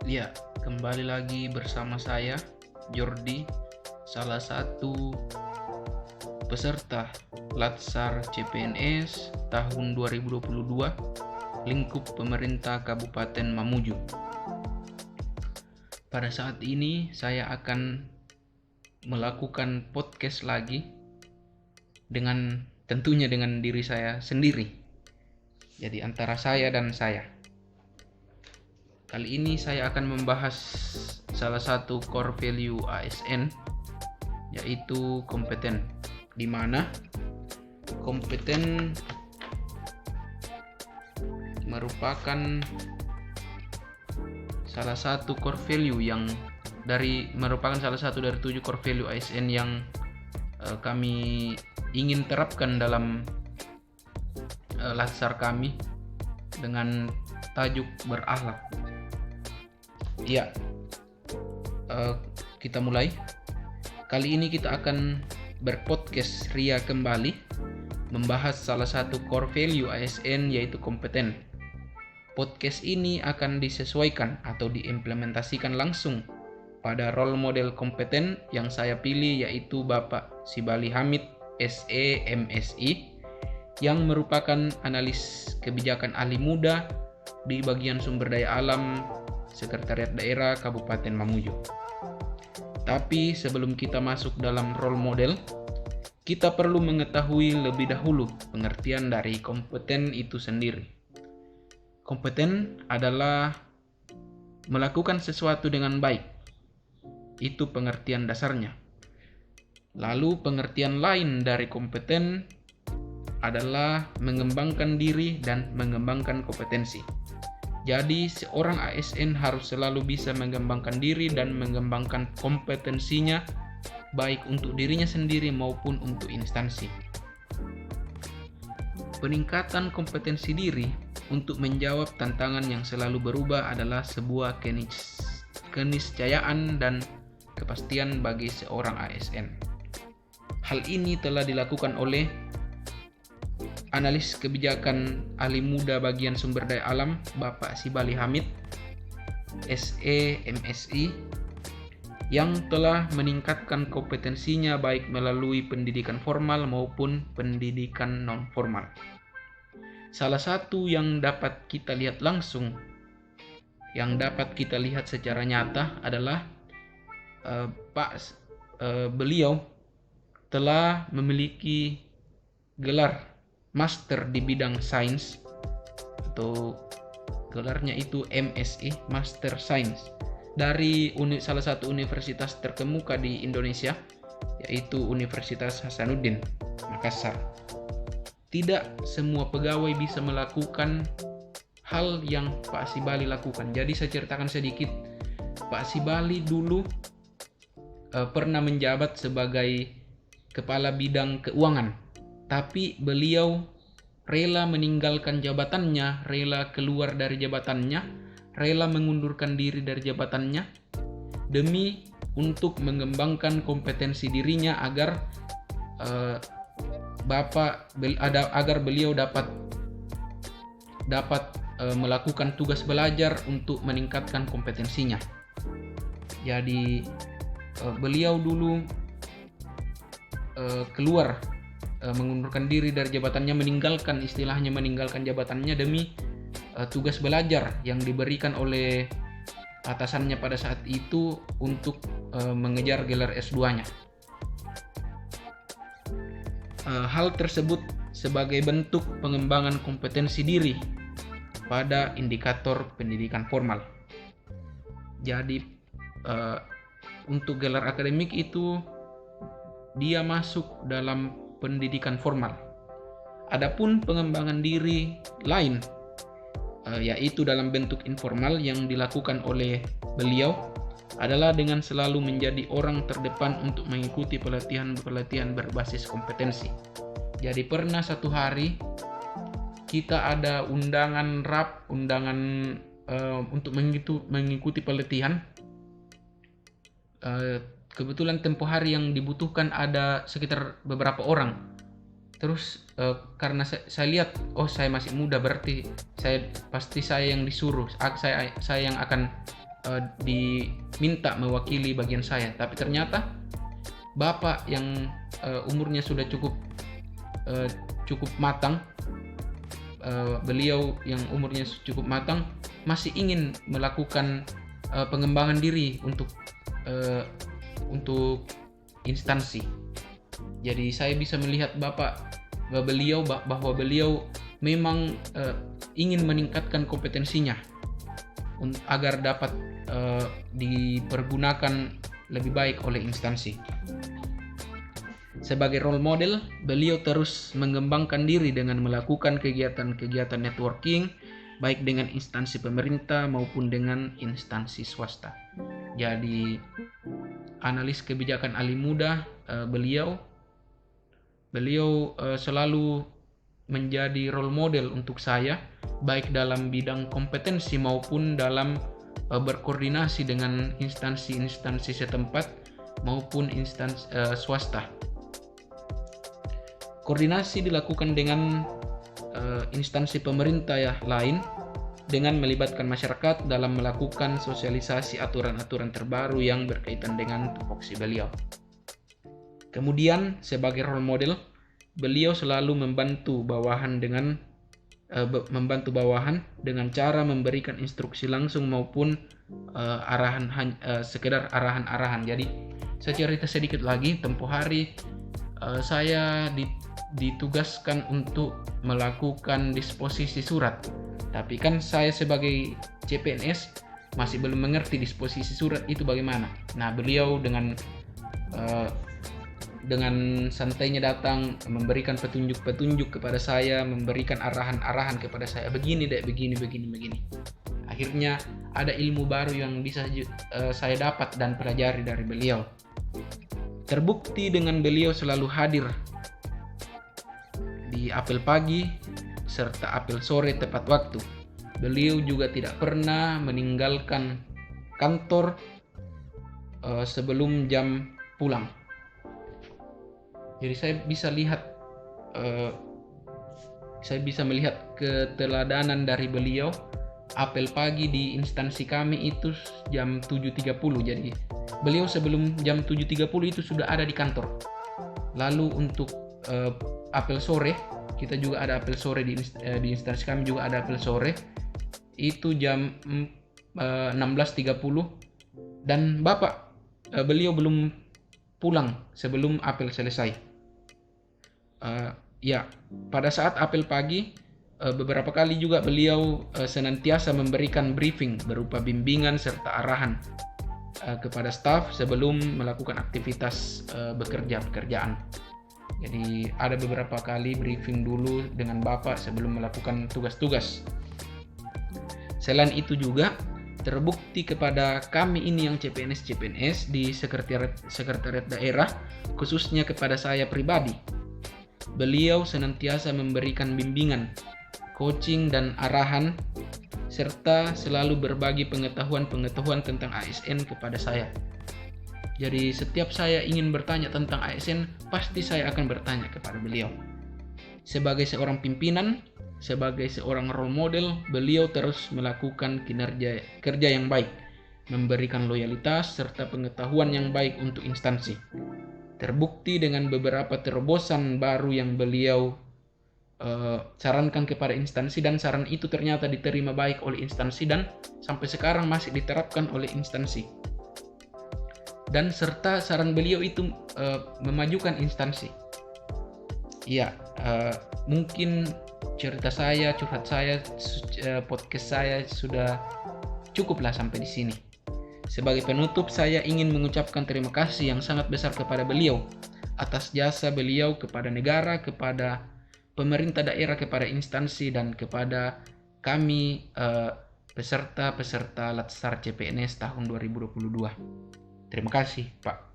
Ya, kembali lagi bersama saya, Jordi, salah satu peserta Latsar CPNS tahun 2022, lingkup pemerintah Kabupaten Mamuju. Pada saat ini saya akan melakukan podcast lagi tentunya dengan diri saya sendiri. Jadi antara saya dan saya. Kali ini saya akan membahas salah satu core value ASN, yaitu kompeten, di mana kompeten merupakan salah satu core value merupakan salah satu dari 7 core value ASN yang kami ingin terapkan dalam latsar kami dengan tajuk berakhlak. Ya, kita mulai. Kali ini kita akan berpodcast ria kembali membahas salah satu core value ASN, yaitu kompeten. Podcast ini akan disesuaikan atau diimplementasikan langsung pada role model kompeten yang saya pilih, yaitu Bapak Sibali Hamid SE MSI, yang merupakan analis kebijakan ahli muda di bagian sumber daya alam Sekretariat Daerah Kabupaten Mamuju. Tapi sebelum kita masuk dalam role model, kita perlu mengetahui lebih dahulu pengertian dari kompeten itu sendiri. Kompeten adalah melakukan sesuatu dengan baik. Itu pengertian dasarnya. Lalu pengertian lain dari kompeten adalah mengembangkan diri dan mengembangkan kompetensi. Jadi seorang ASN harus selalu bisa mengembangkan diri dan mengembangkan kompetensinya, baik untuk dirinya sendiri maupun untuk instansi. Peningkatan kompetensi diri untuk menjawab tantangan yang selalu berubah adalah sebuah keniscayaan dan kepastian bagi seorang ASN. Hal ini telah dilakukan oleh analis kebijakan ahli muda bagian sumber daya alam Bapak Sibali Hamid SE MSI, yang telah meningkatkan kompetensinya baik melalui pendidikan formal maupun pendidikan non formal. Salah satu yang dapat kita lihat langsung, yang dapat kita lihat secara nyata adalah beliau telah memiliki gelar master di bidang sains, atau gelarnya itu MSI, Master Science, dari salah satu universitas terkemuka di Indonesia, yaitu Universitas Hasanuddin, Makassar. Tidak semua pegawai bisa melakukan hal yang Pak Sibali lakukan. Jadi saya ceritakan sedikit. Pak Sibali dulu pernah menjabat sebagai kepala bidang keuangan, tapi beliau rela meninggalkan jabatannya, rela keluar dari jabatannya, rela mengundurkan diri dari jabatannya demi untuk mengembangkan kompetensi dirinya agar beliau dapat melakukan tugas belajar untuk meningkatkan kompetensinya. Jadi beliau dulu keluar, mengundurkan diri dari jabatannya, meninggalkan jabatannya demi tugas belajar yang diberikan oleh atasannya pada saat itu untuk mengejar gelar S2-nya. Hal tersebut sebagai bentuk pengembangan kompetensi diri pada indikator pendidikan formal. Jadi untuk gelar akademik itu dia masuk dalam pendidikan formal. Adapun pengembangan diri lain, yaitu dalam bentuk informal yang dilakukan oleh beliau, adalah dengan selalu menjadi orang terdepan untuk mengikuti pelatihan berbasis kompetensi. Jadi pernah satu hari kita ada undangan untuk mengikuti pelatihan. Kebetulan tempo hari yang dibutuhkan ada sekitar beberapa orang. Terus karena saya lihat, saya masih muda, berarti saya yang disuruh, saya yang akan diminta mewakili bagian saya, tapi ternyata Bapak yang umurnya sudah cukup matang, beliau yang umurnya cukup matang masih ingin melakukan pengembangan diri untuk instansi. Jadi saya bisa melihat bahwa beliau memang ingin meningkatkan kompetensinya agar dapat dipergunakan lebih baik oleh instansi. Sebagai role model, beliau terus mengembangkan diri dengan melakukan kegiatan-kegiatan networking baik dengan instansi pemerintah maupun dengan instansi swasta. Jadi analis kebijakan Ali Muda, beliau selalu menjadi role model untuk saya baik dalam bidang kompetensi maupun dalam berkoordinasi dengan instansi-instansi setempat maupun instansi swasta. Koordinasi dilakukan dengan instansi pemerintah lain dengan melibatkan masyarakat dalam melakukan sosialisasi aturan-aturan terbaru yang berkaitan dengan tupoksi beliau. Kemudian sebagai role model, beliau selalu membantu bawahan dengan cara memberikan instruksi langsung maupun sekedar arahan-arahan. Jadi saya cerita sedikit lagi, tempoh hari saya ditugaskan untuk melakukan disposisi surat. Tapi kan saya sebagai CPNS masih belum mengerti disposisi surat itu bagaimana. Nah, beliau dengan santainya datang, memberikan petunjuk-petunjuk kepada saya, memberikan arahan-arahan kepada saya, begini. Akhirnya ada ilmu baru yang bisa saya dapat dan pelajari dari beliau. Terbukti dengan beliau selalu hadir di apel pagi serta apel sore tepat waktu. Beliau juga tidak pernah meninggalkan kantor sebelum jam pulang. Jadi saya bisa melihat keteladanan dari beliau. Apel pagi di instansi kami itu jam 7.30. Jadi beliau sebelum jam 7.30 itu sudah ada di kantor. Lalu untuk apel sore, kita juga ada apel sore di instansi kami juga ada apel sore. Itu jam 16.30 dan beliau belum pulang sebelum apel selesai. Pada saat apel pagi beberapa kali juga beliau senantiasa memberikan briefing berupa bimbingan serta arahan kepada staf sebelum melakukan aktivitas pekerjaan. Jadi ada beberapa kali briefing dulu dengan Bapak sebelum melakukan tugas-tugas. Selain itu juga terbukti kepada kami ini yang CPNS di sekretariat daerah, khususnya kepada saya pribadi. Beliau senantiasa memberikan bimbingan, coaching dan arahan serta selalu berbagi pengetahuan tentang ASN kepada saya. Jadi setiap saya ingin bertanya tentang ASN, pasti saya akan bertanya kepada beliau. Sebagai seorang pimpinan, sebagai seorang role model, beliau terus melakukan kerja yang baik, memberikan loyalitas serta pengetahuan yang baik untuk instansi. Terbukti dengan beberapa terobosan baru yang beliau sarankan kepada instansi, dan saran itu ternyata diterima baik oleh instansi dan sampai sekarang masih diterapkan oleh instansi. Dan serta saran beliau itu memajukan instansi. Mungkin cerita saya, curhat saya, podcast saya sudah cukuplah sampai di sini. Sebagai penutup, saya ingin mengucapkan terima kasih yang sangat besar kepada beliau atas jasa beliau kepada negara, kepada pemerintah daerah, kepada instansi, dan kepada kami peserta Latsar CPNS tahun 2022. Terima kasih, Pak.